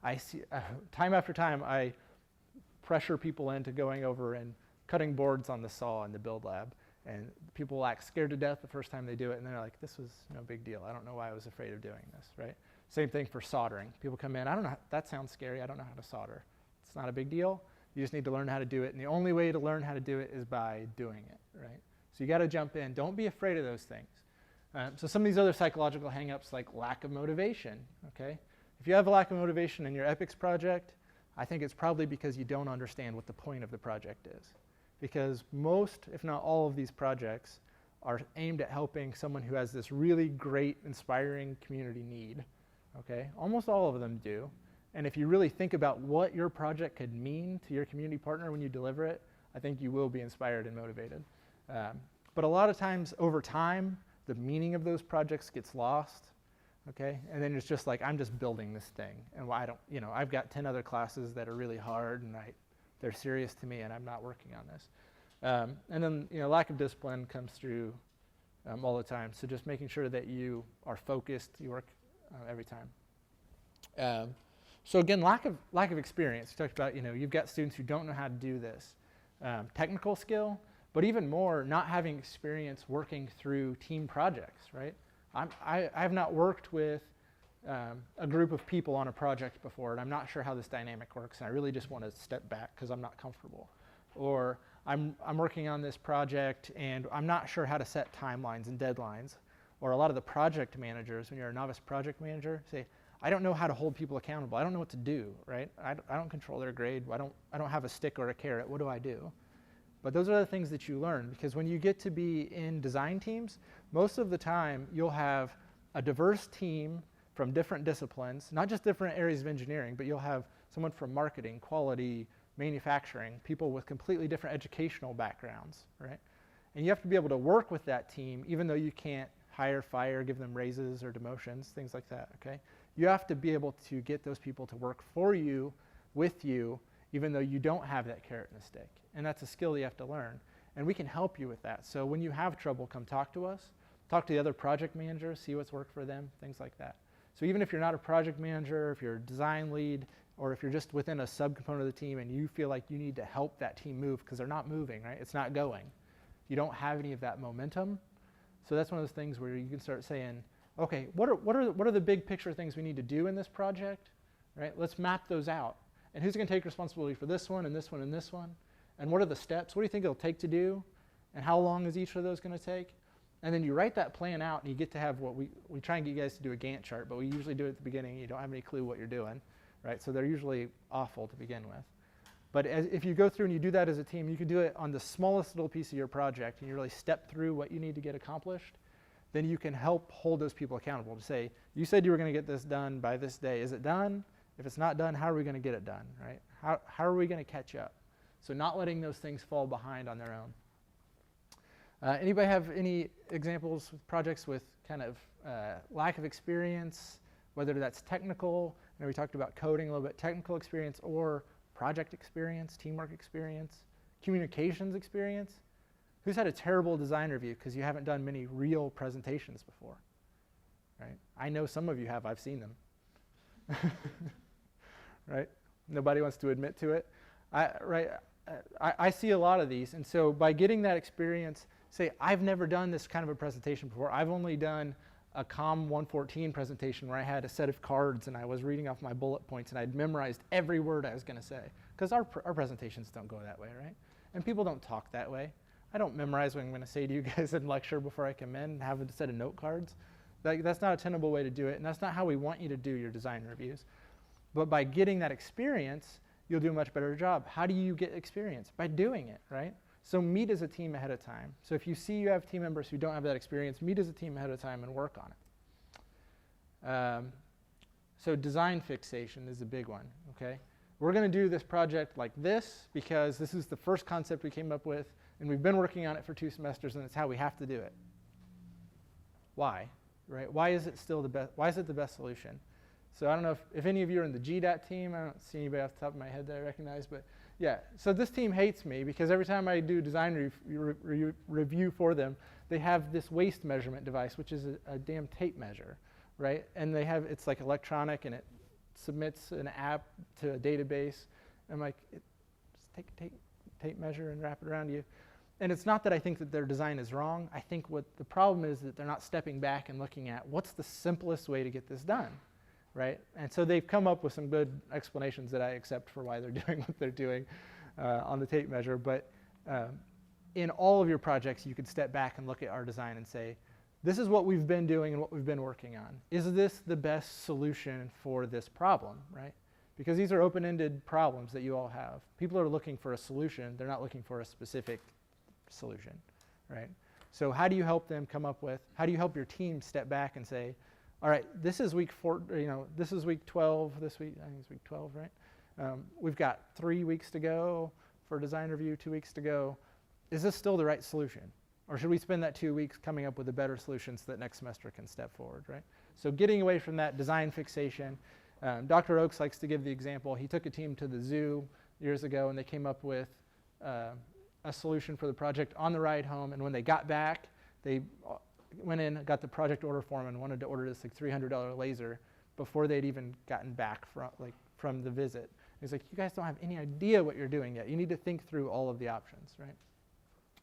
I see, time after time, I pressure people into going over and cutting boards on the saw in the build lab. And people will act scared to death the first time they do it, and they're like, this was no big deal. I don't know why I was afraid of doing this, right? Same thing for soldering. People come in, I don't know, that sounds scary, I don't know how to solder. It's not a big deal. You just need to learn how to do it, and the only way to learn how to do it is by doing it, right? So you got to jump in. Don't be afraid of those things. So some of these other psychological hang-ups, like lack of motivation, okay? If you have a lack of motivation in your EPICS project, I think it's probably because you don't understand what the point of the project is. Because most, if not all of these projects are aimed at helping someone who has this really great, inspiring community need, okay? Almost all of them do. And if you really think about what your project could mean to your community partner when you deliver it, I think you will be inspired and motivated. But a lot of times, over time, the meaning of those projects gets lost, okay? And then it's just like, I'm just building this thing. And I don't, you know, I've got 10 other classes that are really hard, and they're serious to me, and I'm not working on this. And then, you know, lack of discipline comes through all the time. So just making sure that you are focused, you work every time. So again, lack of experience. We talked about, you know, you've got students who don't know how to do this. Technical skill, but even more, not having experience working through team projects, right? I have not worked with a group of people on a project before, and I'm not sure how this dynamic works, and I really just want to step back because I'm not comfortable. Or I'm working on this project, and I'm not sure how to set timelines and deadlines. Or a lot of the project managers, when you're a novice project manager, say, I don't know how to hold people accountable. I don't know what to do, right? I don't control their grade. I don't have a stick or a carrot. What do I do? But those are the things that you learn, because when you get to be in design teams, most of the time you'll have a diverse team from different disciplines, not just different areas of engineering, but you'll have someone from marketing, quality, manufacturing, people with completely different educational backgrounds, right? And you have to be able to work with that team, even though you can't hire, fire, give them raises or demotions, things like that, okay? You have to be able to get those people to work for you, with you, even though you don't have that carrot and a stick. And that's a skill you have to learn. And we can help you with that. So when you have trouble, come talk to us. Talk to the other project managers, see what's worked for them, things like that. So even if you're not a project manager, if you're a design lead, or if you're just within a subcomponent of the team and you feel like you need to help that team move because they're not moving, right? It's not going. You don't have any of that momentum. So that's one of those things where you can start saying, okay, what are the big picture things we need to do in this project, right? Let's map those out. And who's going to take responsibility for this one and this one and this one? And what are the steps? What do you think it'll take to do? And how long is each of those going to take? And then you write that plan out, and you get to have what we try and get you guys to do a Gantt chart, but we usually do it at the beginning. You don't have any clue what you're doing, right? So they're usually awful to begin with. But if you go through and you do that as a team, you can do it on the smallest little piece of your project, and you really step through what you need to get accomplished. Then you can help hold those people accountable to say, you said you were going to get this done by this day. Is it done? If it's not done, how are we going to get it done, right? How are we going to catch up? So not letting those things fall behind on their own. Anybody have any examples with projects with kind of lack of experience, whether that's technical, I know we talked about coding a little bit, technical experience, or project experience, teamwork experience, communications experience? Who's had a terrible design review because you haven't done many real presentations before, right? I know some of you have, I've seen them, right? Nobody wants to admit to it. I see a lot of these, and so by getting that experience, say, I've never done this kind of a presentation before. I've only done a COM 114 presentation where I had a set of cards and I was reading off my bullet points and I'd memorized every word I was going to say. Because our presentations don't go that way, right? And people don't talk that way. I don't memorize what I'm going to say to you guys in lecture before I come in and have a set of note cards. That's not a tenable way to do it, and that's not how we want you to do your design reviews. But by getting that experience, you'll do a much better job. How do you get experience? By doing it, right? So meet as a team ahead of time. So if you see you have team members who don't have that experience, meet as a team ahead of time and work on it. So design fixation is a big one, okay? We're going to do this project like this because this is the first concept we came up with, and we've been working on it for 2 semesters, and it's how we have to do it. Why, right? Why is it still the best? Why is it the best solution? So I don't know if any of you are in the GDAT team. I don't see anybody off the top of my head that I recognize, but yeah. So this team hates me because every time I do design review for them, they have this waste measurement device, which is a damn tape measure, right? And it's like electronic, and submits an app to a database. I'm like, just take a tape measure and wrap it around you. And it's not that I think that their design is wrong. I think what the problem is that they're not stepping back and looking at what's the simplest way to get this done, right? And so they've come up with some good explanations that I accept for why they're doing what they're doing on the tape measure. But in all of your projects, you could step back and look at our design and say, this is what we've been doing and what we've been working on. Is this the best solution for this problem, right? Because these are open-ended problems that you all have. People are looking for a solution. They're not looking for a specific solution, right? So how do you help them come up with, how do you help your team step back and say, all right, this is week 4, this is week 12, this week, I think it's week 12, right? We've got 3 weeks to go for design review, 2 weeks to go. Is this still the right solution? Or should we spend that 2 weeks coming up with a better solution so that next semester can step forward, right? So getting away from that design fixation. Dr. Oakes likes to give the example. He took a team to the zoo years ago and they came up with a solution for the project on the ride home, and when they got back, they went in, got the project order form, and wanted to order this like $300 laser before they'd even gotten back from the visit. He's like, you guys don't have any idea what you're doing yet. You need to think through all of the options, right?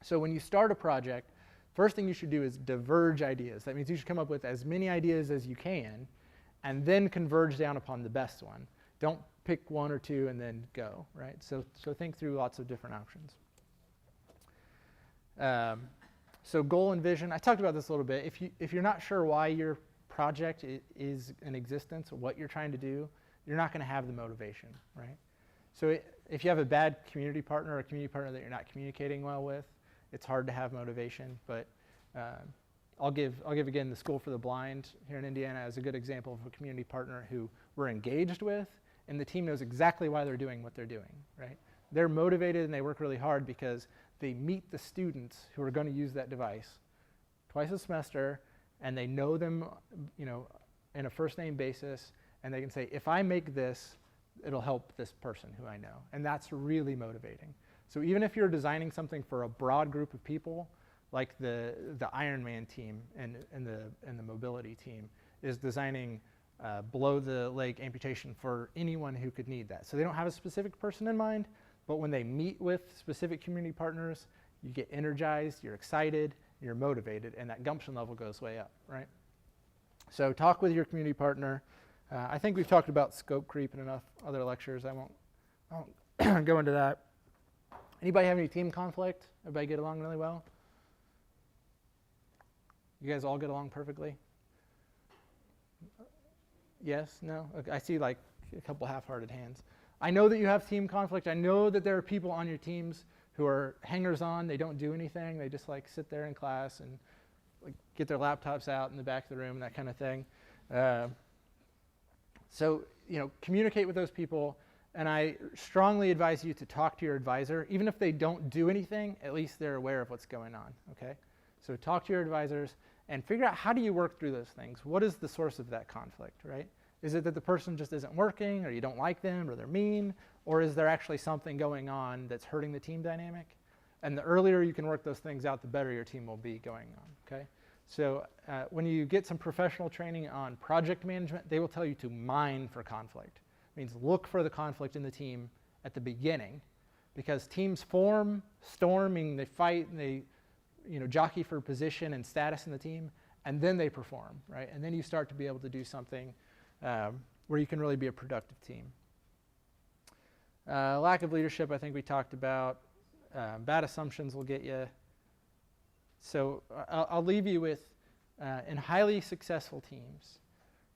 So when you start a project, first thing you should do is diverge ideas. That means you should come up with as many ideas as you can, and then converge down upon the best one. Don't pick 1 or 2 and then go, right? So think through lots of different options. So goal and vision, I talked about this a little bit. If you're not sure why your project is in existence or what you're trying to do, you're not going to have the motivation, right? So if you have a bad community partner or a community partner that you're not communicating well with, it's hard to have motivation. But I'll give again the School for the Blind here in Indiana as a good example of a community partner who we're engaged with, and the team knows exactly why they're doing what they're doing, right? They're motivated and they work really hard because they meet the students who are going to use that device twice a semester, and they know them, in a first name basis, and they can say, if I make this, it'll help this person who I know. And that's really motivating. So even if you're designing something for a broad group of people, like the Ironman team and the mobility team is designing below the leg amputation for anyone who could need that. So they don't have a specific person in mind, but when they meet with specific community partners, you get energized, you're excited, you're motivated, and that gumption level goes way up, right? So talk with your community partner. I think we've talked about scope creep in enough other lectures. I won't go into that. Anybody have any team conflict? Everybody get along really well? You guys all get along perfectly? Yes? No? Okay, I see like a couple half-hearted hands. I know that you have team conflict. I know that there are people on your teams who are hangers-on. They don't do anything. They just like sit there in class and like get their laptops out in the back of the room and that kind of thing. So communicate with those people. And I strongly advise you to talk to your advisor. Even if they don't do anything, at least they're aware of what's going on, okay? So talk to your advisors and figure out how do you work through those things. What is the source of that conflict, right? Is it that the person just isn't working, or you don't like them, or they're mean, or is there actually something going on that's hurting the team dynamic? And the earlier you can work those things out, the better your team will be going on, okay? So when you get some professional training on project management, they will tell you to mine for conflict. It means look for the conflict in the team at the beginning, because teams form, storming, they fight, and they jockey for position and status in the team, and then they perform, right? And then you start to be able to do something where you can really be a productive team. Lack of leadership, I think we talked about. Bad assumptions will get you. So I'll leave you with, in highly successful teams,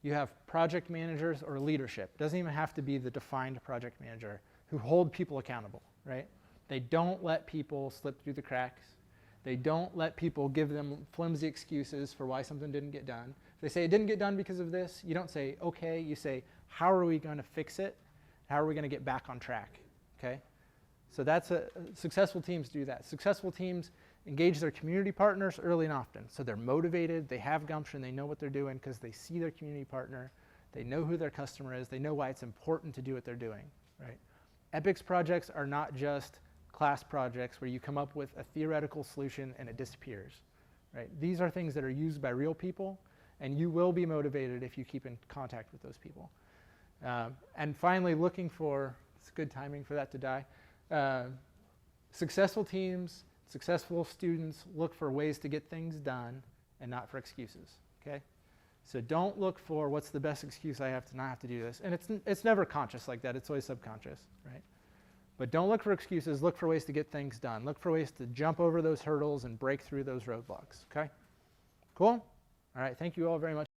you have project managers or leadership. It doesn't even have to be the defined project manager who hold people accountable, right? They don't let people slip through the cracks. They don't let people give them flimsy excuses for why something didn't get done. If they say it didn't get done because of this, you don't say, okay, you say, how are we going to fix it? How are we going to get back on track, okay? So that's successful teams do that. Successful teams engage their community partners early and often. So they're motivated, they have gumption, they know what they're doing because they see their community partner, they know who their customer is, they know why it's important to do what they're doing, right? EPICS projects are not just class projects where you come up with a theoretical solution and it disappears, right? These are things that are used by real people, and you will be motivated if you keep in contact with those people. And finally, looking for, it's good timing for that to die. Successful teams, successful students look for ways to get things done and not for excuses, okay? So don't look for what's the best excuse I have to not have to do this. And it's never conscious like that. It's always subconscious, right? But don't look for excuses. Look for ways to get things done. Look for ways to jump over those hurdles and break through those roadblocks, okay? Cool? All right, thank you all very much.